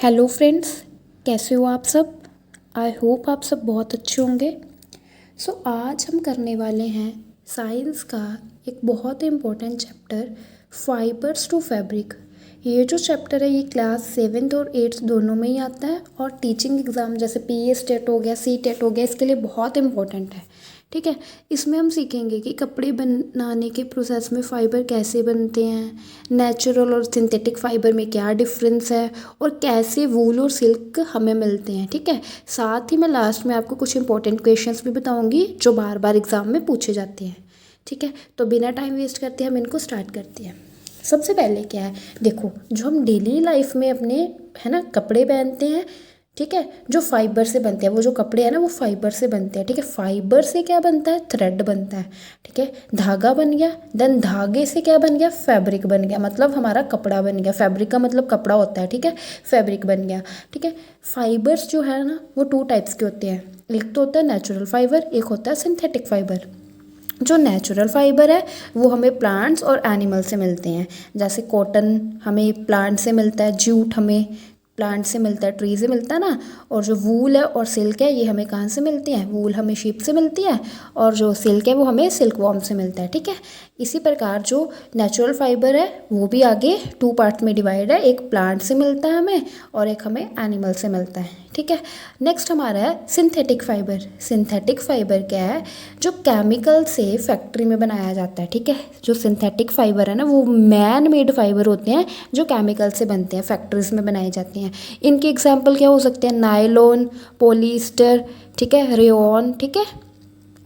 Hello friends, कैसे हो आप सब। आई होप आप सब बहुत अच्छे होंगे। आज हम करने वाले हैं साइंस का एक बहुत important chapter, fibres to fabric. ये जो चैप्टर है ये क्लास 7th और 8th दोनों में ही आता है और टीचिंग एग्ज़ाम जैसे PA टेट हो गया, टेट हो गया, इसके लिए बहुत इम्पोर्टेंट है। ठीक है, इसमें हम सीखेंगे कि कपड़े बनाने के प्रोसेस में फ़ाइबर कैसे बनते हैं, नेचुरल और सिंथेटिक फ़ाइबर में क्या डिफरेंस है और कैसे वूल और सिल्क हमें मिलते हैं। ठीक है, साथ ही मैं लास्ट में आपको कुछ इंपॉर्टेंट क्वेश्चंस भी बताऊंगी जो बार बार एग्ज़ाम में पूछे जाते हैं। ठीक है, तो बिना टाइम वेस्ट करते हम इनको स्टार्ट करते हैं। सबसे पहले क्या है, देखो जो हम डेली लाइफ में अपने है ना कपड़े पहनते हैं, ठीक है, जो फाइबर से बनते हैं, वो जो कपड़े हैं ना वो फाइबर से बनते हैं। ठीक है, फाइबर से क्या बनता है, थ्रेड बनता है। ठीक है, धागा बन गया, देन धागे से क्या बन गया, फैब्रिक बन गया, मतलब हमारा कपड़ा बन गया। फैब्रिक का मतलब कपड़ा होता है। ठीक है, फैब्रिक बन गया। ठीक है, फाइबर्स जो है ना वो 2 टाइप्स के होते हैं, एक तो होता है नेचुरल फाइबर, एक होता है सिंथेटिक फाइबर। जो नेचुरल फाइबर है वो हमें प्लांट्स और एनिमल से मिलते हैं, जैसे कॉटन हमें प्लांट से मिलता है, जूट हमें प्लांट से मिलता है, ट्री से मिलता है ना। और जो वूल है और सिल्क है ये हमें कहाँ से मिलती है, वूल हमें शीप से मिलती है और जो सिल्क है वो हमें सिल्क वॉर्म से मिलता है। ठीक है, इसी प्रकार जो नेचुरल फाइबर है वो भी आगे 2 पार्ट में डिवाइड है, एक प्लांट से मिलता है हमें और एक हमें एनिमल से मिलता है। ठीक है, नेक्स्ट हमारा है सिंथेटिक फाइबर। सिंथेटिक फाइबर क्या है, जो केमिकल से फैक्ट्री में बनाया जाता है। ठीक है, जो सिंथेटिक फाइबर है ना वो मैन मेड फाइबर होते हैं जो केमिकल से बनते हैं, फैक्ट्रीज में बनाए जाते हैं। इनके एग्जाम्पल क्या हो सकते हैं, नायलॉन, पॉलिएस्टर, ठीक है, रेयॉन, ठीक है,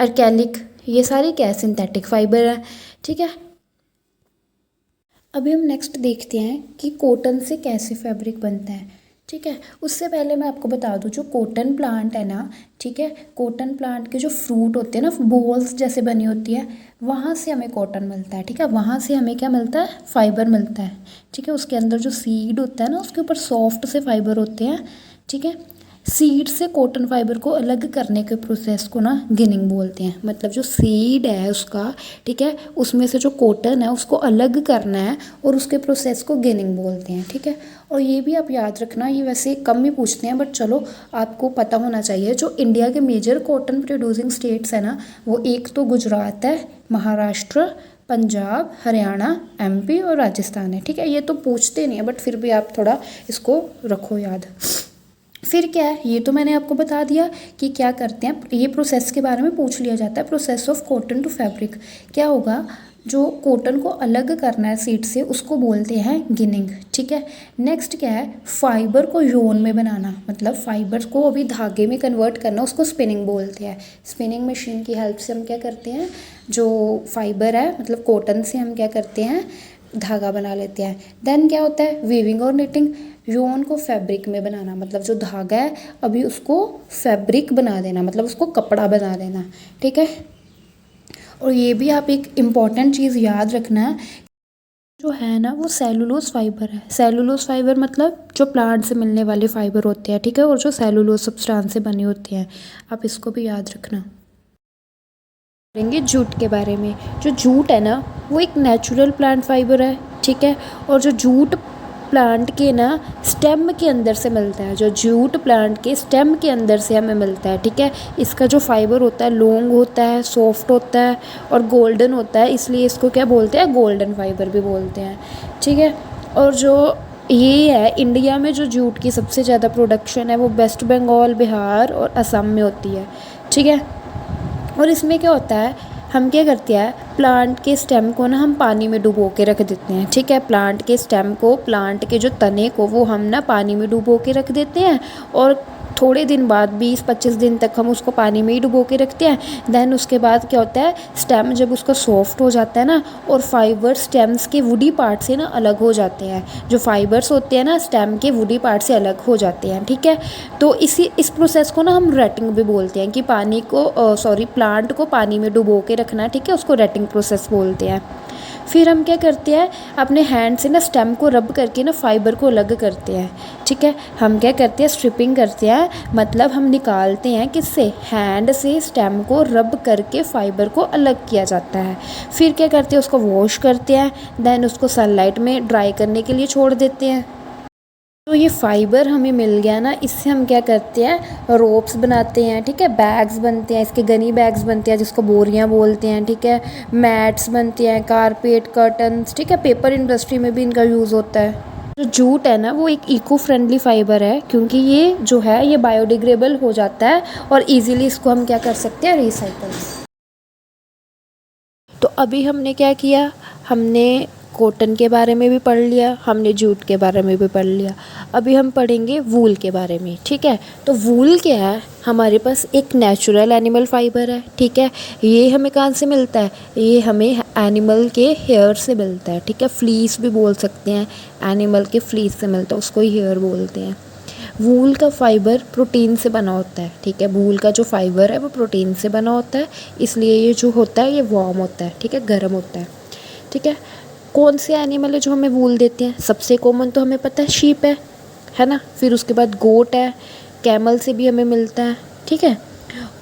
अर्कैलिक, ये सारे क्या है, सिंथेटिक फाइबर है। ठीक है, अभी हम नेक्स्ट देखते हैं कि कॉटन से कैसे फैब्रिक बनता है। ठीक है, उससे पहले मैं आपको बता दूं जो कॉटन प्लांट है ना, ठीक है, कॉटन प्लांट के जो फ्रूट होते हैं ना, बॉल्स जैसे बनी होती है, वहाँ से हमें कॉटन मिलता है। ठीक है, वहाँ से हमें क्या मिलता है, फाइबर मिलता है। ठीक है, उसके अंदर जो सीड होता है ना उसके ऊपर सॉफ्ट से फाइबर होते हैं। ठीक है, सीड से कॉटन फाइबर को अलग करने के प्रोसेस को ना गिनिंग बोलते हैं, मतलब जो सीड है उसका, ठीक है, उसमें से जो कॉटन है उसको अलग करना है और उसके प्रोसेस को गिनिंग बोलते हैं। ठीक है, और ये भी आप याद रखना, ये वैसे कम ही पूछते हैं बट चलो आपको पता होना चाहिए, जो इंडिया के मेजर कॉटन प्रोड्यूसिंग स्टेट्स है ना वो एक तो गुजरात है, महाराष्ट्र, पंजाब, हरियाणा, MP और राजस्थान है। ठीक है, ये तो पूछते नहीं है बट फिर भी आप थोड़ा इसको रखो याद। फिर क्या है, ये तो मैंने आपको बता दिया कि क्या करते हैं, ये प्रोसेस के बारे में पूछ लिया जाता है, process of cotton to fabric. क्या होगा, जो कॉटन को अलग करना है सीड से उसको बोलते हैं गिनिंग। ठीक है, नेक्स्ट क्या है, फाइबर को योन में बनाना, मतलब फाइबर को अभी धागे में कन्वर्ट करना, उसको स्पिनिंग बोलते हैं। स्पिनिंग मशीन की हेल्प से हम क्या करते हैं, जो फाइबर है मतलब कॉटन से हम क्या करते हैं, धागा बना लेते हैं। देन क्या होता है, वीविंग और निटिंग, योन को फैब्रिक में बनाना, मतलब जो धागा है अभी उसको फैब्रिक बना देना, मतलब उसको कपड़ा बना देना। ठीक है, और ये भी आप एक इम्पॉर्टेंट चीज़ याद रखना है, जो है ना वो सेलुलोज फाइबर है। सेलुलोज फाइबर मतलब जो प्लांट से मिलने वाले फाइबर होते हैं। ठीक है, और जो सेलुलोज सब्सटेंस से बने होते हैं, आप इसको भी याद रखना। करेंगे जूट के बारे में। जो जूट है ना वो एक नेचुरल प्लांट फाइबर है। ठीक है, और जो जूट प्लांट के ना स्टेम के अंदर से मिलता है, जो जूट प्लांट के स्टेम के अंदर से हमें मिलता है। ठीक है, इसका जो फाइबर होता है लॉन्ग होता है, सॉफ्ट होता है और गोल्डन होता है, इसलिए इसको क्या बोलते हैं, गोल्डन फाइबर भी बोलते हैं। ठीक है, और जो ये है, इंडिया में जो जूट की सबसे ज़्यादा प्रोडक्शन है वो वेस्ट बंगाल, बिहार और असम में होती है। ठीक है, और इसमें क्या होता है, हम क्या करते हैं, प्लांट के स्टेम को ना हम पानी में डुबो के रख देते हैं। ठीक है, प्लांट के स्टेम को, प्लांट के जो तने को वो हम ना पानी में डुबो के रख देते हैं और थोड़े दिन बाद 20-25 दिन तक हम उसको पानी में ही डुबो के रखते हैं। देन उसके बाद क्या होता है, स्टेम जब उसका सॉफ्ट हो जाता है ना और फाइबर स्टेम्स के वुडी पार्ट से ना अलग हो जाते हैं, जो फाइबर्स होते हैं ना स्टेम के वुडी पार्ट से अलग हो जाते हैं। ठीक है, तो इस प्रोसेस को ना हम रेटिंग भी बोलते हैं, कि पानी को प्लांट को पानी में डुबो के रखना। ठीक है, उसको रेटिंग प्रोसेस बोलते हैं। फिर हम क्या करते हैं, अपने हैंड से ना स्टेम को रब करके ना फाइबर को अलग करते हैं। ठीक है, हम क्या करते हैं, स्ट्रिपिंग करते हैं, मतलब हम निकालते हैं किससे, हैंड से स्टेम को रब करके फाइबर को अलग किया जाता है। फिर क्या करते हैं, उसको वॉश करते हैं, देन उसको सनलाइट में ड्राई करने के लिए छोड़ देते हैं। तो ये फाइबर हमें मिल गया ना, इससे हम क्या करते हैं, रोप्स बनाते हैं, ठीक है, बैग्स बनते हैं, इसके गनी बैग्स बनते हैं जिसको बोरियां बोलते हैं, ठीक है, मैट्स बनते हैं, कारपेट, कर्टन्स, ठीक है, पेपर इंडस्ट्री में भी इनका यूज़ होता है। जो जूट है ना वो एक इको फ्रेंडली फाइबर है, क्योंकि ये जो है ये बायोडिग्रेडेबल हो जाता है और इजीली इसको हम क्या कर सकते हैं, रिसाइकल। तो अभी हमने क्या किया, हमने कॉटन के बारे में भी पढ़ लिया, हमने जूट के बारे में भी पढ़ लिया। अभी हम पढ़ेंगे वूल के बारे में, ठीक है। तो वूल क्या है, हमारे पास एक नेचुरल एनिमल फाइबर है, ठीक है। ये हमें कहाँ से मिलता है, ये हमें एनिमल के हेयर से मिलता है, ठीक है। फ्लीस भी बोल सकते हैं, एनिमल के फ्लीस से मिलता है, उसको ही हेयर बोलते हैं। वूल का फाइबर प्रोटीन से बना होता है, ठीक है। वूल का जो फाइबर है वो प्रोटीन से बना होता है, इसलिए ये जो होता है ये वार्म होता है, ठीक है, गर्म होता है, ठीक है। कौन से एनिमल है जो हमें वूल देते हैं, सबसे कॉमन तो हमें पता है शीप है ना। फिर उसके बाद गोट है, कैमल से भी हमें मिलता है, ठीक है।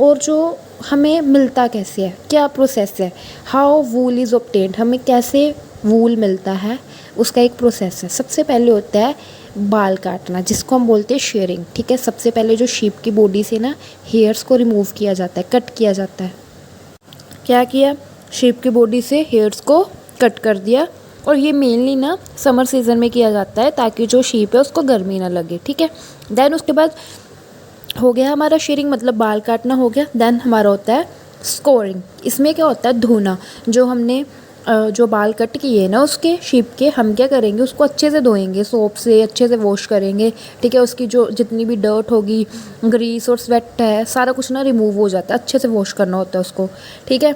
और जो हमें मिलता कैसे है, क्या प्रोसेस है, हाउ वूल इज़ ऑब्टेन्ड, हमें कैसे वूल मिलता है, उसका एक प्रोसेस है। सबसे पहले होता है बाल काटना, जिसको हम बोलते हैं शेयरिंग, ठीक है। सबसे पहले जो शीप की बॉडी से ना हेयर्स को रिमूव किया जाता है, कट किया जाता है। क्या किया, शीप की बॉडी से हेयर्स को कट कर दिया, और ये मेनली ना समर सीज़न में किया जाता है ताकि जो शीप है उसको गर्मी ना लगे, ठीक है। देन उसके बाद हो गया हमारा शेयरिंग, मतलब बाल काटना हो गया। देन हमारा होता है स्कोरिंग, इसमें क्या होता है, धोना। जो हमने जो बाल कट किए ना उसके शीप के, हम क्या करेंगे, उसको अच्छे से धोएंगे, सोप से अच्छे से वॉश करेंगे, ठीक है। उसकी जो जितनी भी डर्ट होगी, ग्रीस और स्वेट है, सारा कुछ ना रिमूव हो जाता है, अच्छे से वॉश करना होता है उसको, ठीक है।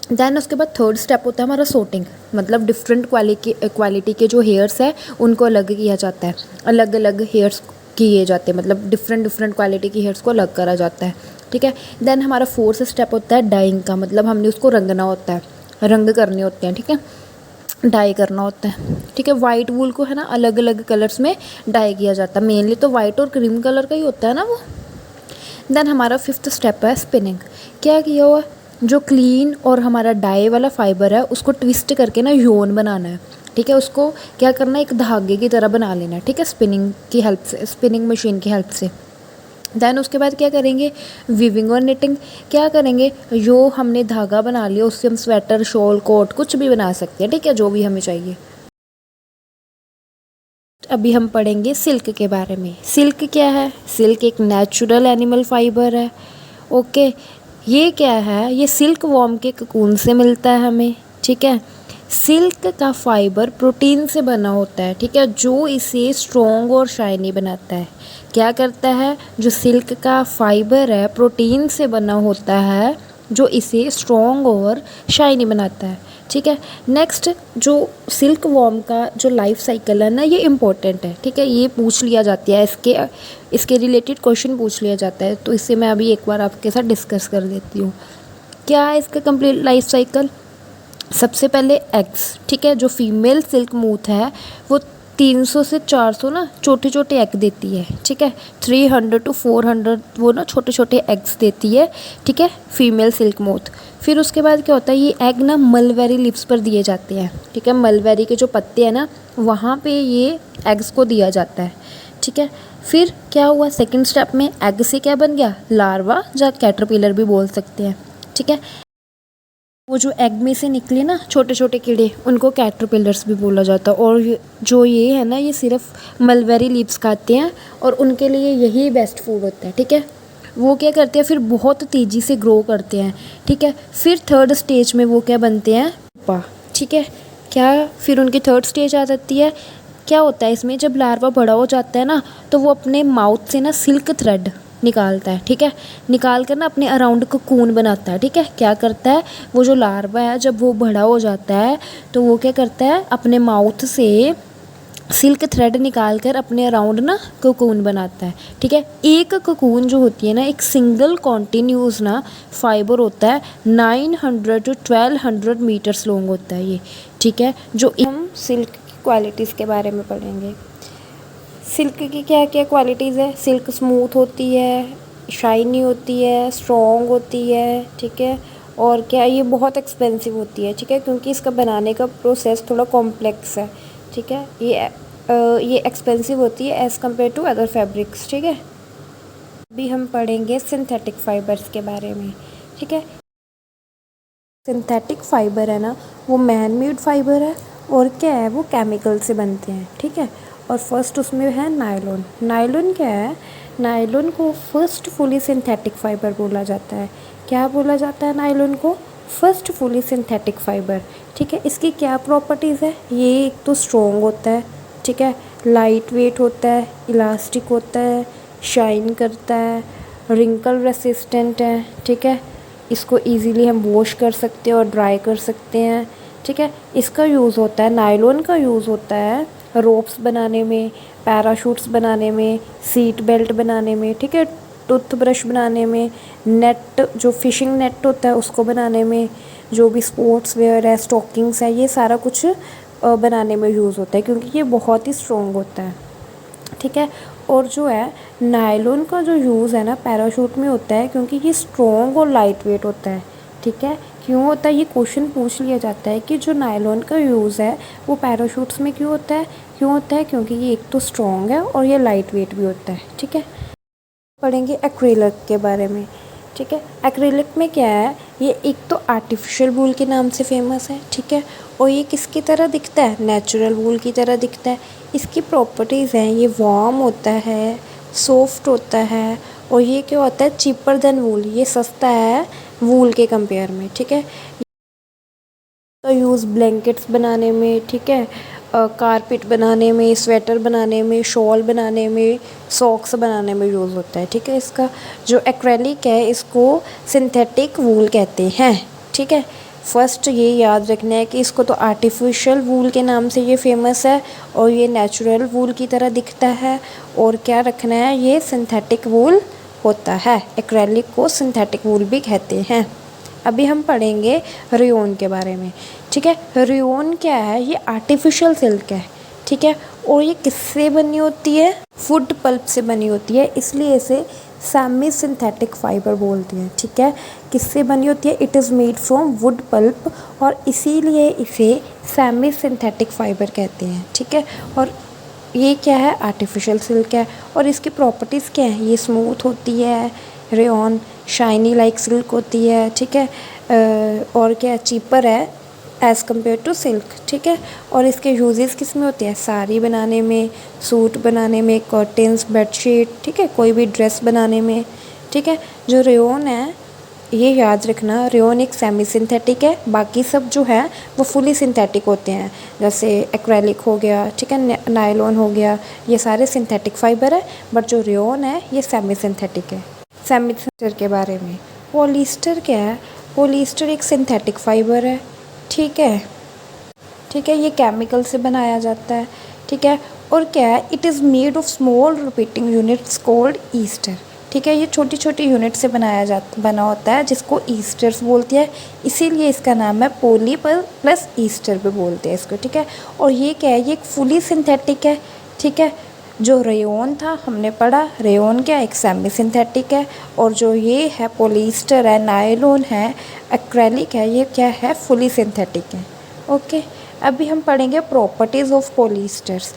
दैन उसके बाद थर्ड स्टेप होता है हमारा सोर्टिंग, मतलब डिफरेंट क्वालिटी के जो हेयर्स है उनको अलग किया जाता है, अलग अलग हेयर्स किए जाते हैं, मतलब डिफरेंट क्वालिटी की हेयर्स को अलग करा जाता है, ठीक है। देन हमारा फोर्थ स्टेप होता है डाइंग का, मतलब हमने उसको रंगना होता है, रंग करने होते हैं, ठीक है, डाई करना होता है, ठीक है। वाइट वूल को है ना अलग अलग कलर्स में डाई किया जाता है, मेनली तो वाइट और क्रीम कलर का ही होता है ना वो। देन हमारा फिफ्थ स्टेप है स्पिनिंग। क्या किया हुआ, जो क्लीन और हमारा डाई वाला फाइबर है उसको ट्विस्ट करके ना योन बनाना है, ठीक है। उसको क्या करना है, एक धागे की तरह बना लेना है, ठीक है, स्पिनिंग की हेल्प से, स्पिनिंग मशीन की हेल्प से। दैन उसके बाद क्या करेंगे, वीविंग और निटिंग। क्या करेंगे, जो हमने धागा बना लिया उससे हम स्वेटर, शॉल, कोट कुछ भी बना सकते हैं, ठीक है, जो भी हमें चाहिए। अभी हम पढ़ेंगे सिल्क के बारे में। सिल्क क्या है, सिल्क एक नेचुरल एनिमल फाइबर है, ओके। ये क्या है, ये सिल्क वॉर्म के ककून से मिलता है हमें, ठीक है। सिल्क का फाइबर प्रोटीन से बना होता है, ठीक है, जो इसे स्ट्रॉन्ग और शाइनी बनाता है। क्या करता है, जो सिल्क का फाइबर है प्रोटीन से बना होता है, जो इसे स्ट्रॉन्ग और शाइनी बनाता है, ठीक है। नेक्स्ट, जो सिल्क वॉर्म का जो लाइफ साइकिल है ना, ये इम्पोर्टेंट है, ठीक है, ये पूछ लिया जाता है, इसके रिलेटेड क्वेश्चन पूछ लिया जाता है, तो इससे मैं अभी एक बार आपके साथ डिस्कस कर देती हूँ। क्या है इसका कंप्लीट लाइफ साइकिल। सबसे पहले एग्स, ठीक है, जो फीमेल सिल्क मूथ है वो 300 से 400 ना छोटे छोटे एग देती है, ठीक है। 300 to 400 वो ना छोटे छोटे एग्स देती है, ठीक है, फीमेल सिल्क मूथ। फिर उसके बाद क्या होता है, ये एग ना मलबेरी लिप्स पर दिए जाते हैं, ठीक है, मलबेरी के जो पत्ते हैं ना वहाँ पे ये एग्स को दिया जाता है, ठीक है। फिर क्या हुआ, सेकंड स्टेप में एग से क्या बन गया, लार्वा या कैटरपिलर भी बोल सकते हैं, ठीक है। वो जो एग में से निकले ना छोटे छोटे कीड़े, उनको कैटरपिलर्स भी बोला जाता है। और जो ये है ना, ये सिर्फ मलबेरी लीव्स खाते हैं और उनके लिए यही बेस्ट फूड होता है, ठीक है। वो क्या करते हैं, फिर बहुत तेज़ी से ग्रो करते हैं, ठीक है। फिर थर्ड स्टेज में वो क्या बनते हैं, पुपा, ठीक है। क्या फिर उनकी थर्ड स्टेज आ जाती है। क्या होता है इसमें, जब लार्वा बड़ा हो जाता है ना तो वो अपने माउथ से ना सिल्क थ्रेड निकालता है, ठीक है, निकाल कर ना अपने अराउंड कोकून बनाता है, ठीक है। क्या करता है, वो जो लार्वा है जब वो बड़ा हो जाता है तो वो क्या करता है, अपने माउथ से सिल्क थ्रेड निकाल कर अपने अराउंड ना कोकून बनाता है, ठीक है। एक कोकून जो होती है ना, एक सिंगल कॉन्टिन्यूस ना फाइबर होता है, 900 to 1200 मीटर्स लॉन्ग होता है ये, ठीक है। जो हम सिल्क की क्वालिटीज़ के बारे में पढ़ेंगे। सिल्क की क्या क्या क्वालिटीज़ है, सिल्क स्मूथ होती है, शाइनी होती है, स्ट्रॉन्ग होती है, ठीक है। और क्या, ये बहुत एक्सपेंसिव होती है, ठीक है, क्योंकि इसका बनाने का प्रोसेस थोड़ा कॉम्प्लेक्स है, ठीक है। ये ये एक्सपेंसिव होती है as compare to other fabrics, ठीक है। अभी हम पढ़ेंगे सिंथेटिक फाइबर्स के बारे में, ठीक है। सिंथेटिक फाइबर है ना, वो मैन मेड फाइबर है और क्या है, वो केमिकल से बनते हैं, ठीक है। और फर्स्ट उसमें है नायलॉन। नायलॉन क्या है, नायलॉन को फर्स्ट फुली सिंथेटिक फाइबर बोला जाता है। क्या बोला जाता है नायलॉन को? फर्स्ट फुली सिंथेटिक फाइबर, ठीक है। इसकी क्या प्रॉपर्टीज़ है? ये एक तो स्ट्रॉन्ग होता है, ठीक है, लाइट वेट होता है, इलास्टिक होता है, शाइन करता है, रिंकल रेसिस्टेंट है, ठीक है। इसको इजीली हम वॉश कर सकते हैं और ड्राई कर सकते हैं, ठीक है। इसका यूज़ होता है, नायलॉन का यूज़ होता है रोप्स बनाने में, पैराशूट्स बनाने में, सीट बेल्ट बनाने में, ठीक है, टूथब्रश बनाने में, नेट जो फिशिंग नेट होता है उसको बनाने में, जो भी स्पोर्ट्स वेयर है, स्टॉकिंग्स है, ये सारा कुछ बनाने में यूज़ होता है क्योंकि ये बहुत ही स्ट्रॉन्ग होता है, ठीक है। और जो है नायलॉन का जो यूज़ है ना पैराशूट में होता है क्योंकि ये स्ट्रॉन्ग और लाइट वेट होता है, ठीक है। क्यों होता है, ये क्वेश्चन पूछ लिया जाता है कि जो नायलॉन का यूज़ है वो पैराशूट्स में क्यों होता है? क्यों होता है? क्योंकि ये एक तो स्ट्रॉन्ग है और ये लाइट वेट भी होता है, ठीक है। पढ़ेंगे एक्रिलिक के बारे में, ठीक है। एक्रिलिक में क्या है, ये एक तो आर्टिफिशियल वूल के नाम से फेमस है, ठीक है। और ये किसकी तरह दिखता है? नेचुरल वूल की तरह दिखता है। इसकी प्रॉपर्टीज़ हैं, ये वार्म होता है, सॉफ्ट होता है, और ये क्या होता है, चीपर देन वूल, ये सस्ता है वूल के कंपेयर में, ठीक है। तो यूज़ ब्लैंकेट्स बनाने में, ठीक है, कारपेट बनाने में, स्वेटर बनाने में, शॉल बनाने में, सॉक्स बनाने में यूज़ होता है, ठीक है। इसका जो एक्रेलिक है इसको सिंथेटिक वूल कहते हैं, ठीक है। फर्स्ट ये याद रखना है कि इसको तो आर्टिफिशियल वूल के नाम से ये फेमस है और ये नेचुरल वूल की तरह दिखता है, और क्या रखना है, ये सिंथेटिक वूल होता है। एक्रेलिक को सिंथेटिक वूल भी कहते हैं। अभी हम पढ़ेंगे रेयॉन के बारे में, ठीक है। रेयॉन क्या है, ये आर्टिफिशियल सिल्क है, ठीक है। और ये किससे बनी होती है? वुड पल्प से बनी होती है, इसलिए इसे सेमी सिंथेटिक फाइबर बोलते हैं, ठीक है। किससे बनी होती है? It is made from wood pulp, और इसीलिए इसे सेमी सिंथेटिक फाइबर कहते हैं, ठीक है। और ये क्या है? आर्टिफिशियल सिल्क है। और इसकी प्रॉपर्टीज़ क्या है? ये स्मूथ होती है, रेयॉन शाइनी लाइक सिल्क होती है, ठीक है। और क्या, चीपर है एज़ कम्पेयर टू सिल्क, ठीक है। और इसके यूजेस किस में होते हैं? साड़ी बनाने में, सूट बनाने में, कर्टेंस, बेडशीट, ठीक है, कोई भी ड्रेस बनाने में, ठीक है। जो रेयॉन है, ये याद रखना, रेयॉन एक सेमी सिंथेटिक है, बाकी सब जो है वो फुली सिंथेटिक होते हैं, जैसे एक्रेलिक हो गया, ठीक है, नायलॉन हो गया, ये सारे सिंथेटिक फाइबर है, बट जो रेयॉन है ये सेमी सिंथेटिक है। सेमी सिंथेटिक के बारे में, पॉलिएस्टर क्या है? पॉलिएस्टर एक सिंथेटिक फाइबर है, ठीक है, ठीक है। ये केमिकल से बनाया जाता है, ठीक है। और क्या है, it is made of small repeating units called Easter, ठीक है। ये छोटी छोटी यूनिट से बना होता है जिसको ईस्टर्स बोलते हैं, इसीलिए इसका नाम है पॉली प्लस ईस्टर भी बोलते हैं इसको, ठीक है। और ये क्या है, ये एक फुली सिंथेटिक है, ठीक है। जो रेयॉन था हमने पढ़ा, रेयॉन क्या, एक सेमी सिंथेटिक है, और जो ये है पॉलिएस्टर है, नायलॉन है, एक्रेलिक है, ये क्या है, फुली सिंथेटिक है, ओके। अभी हम पढ़ेंगे प्रॉपर्टीज़ ऑफ पॉलिएस्टर्स।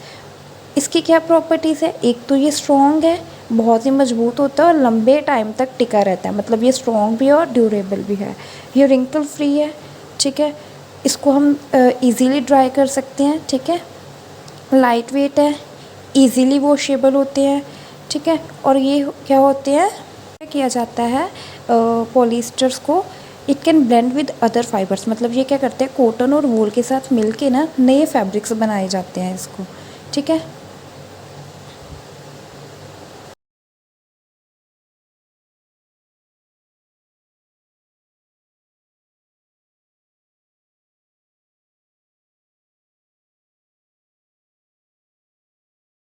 इसकी क्या प्रॉपर्टीज़ है? एक तो ये स्ट्रॉन्ग है, बहुत ही मजबूत होता है और लंबे टाइम तक टिका रहता है, मतलब ये स्ट्रॉन्ग भी है और ड्यूरेबल भी है। ये रिंकल फ्री है, ठीक है। इसको हम इजीली ड्राई कर सकते हैं, ठीक है। लाइट वेट है, इजीली वॉशेबल होते हैं, ठीक है। और ये क्या होते हैं, किया जाता है पॉलिएस्टर्स को, it can blend with other fibres, मतलब ये क्या करते हैं, कॉटन और वूल के साथ मिलके ना नए फैब्रिक्स बनाए जाते हैं इसको, ठीक है।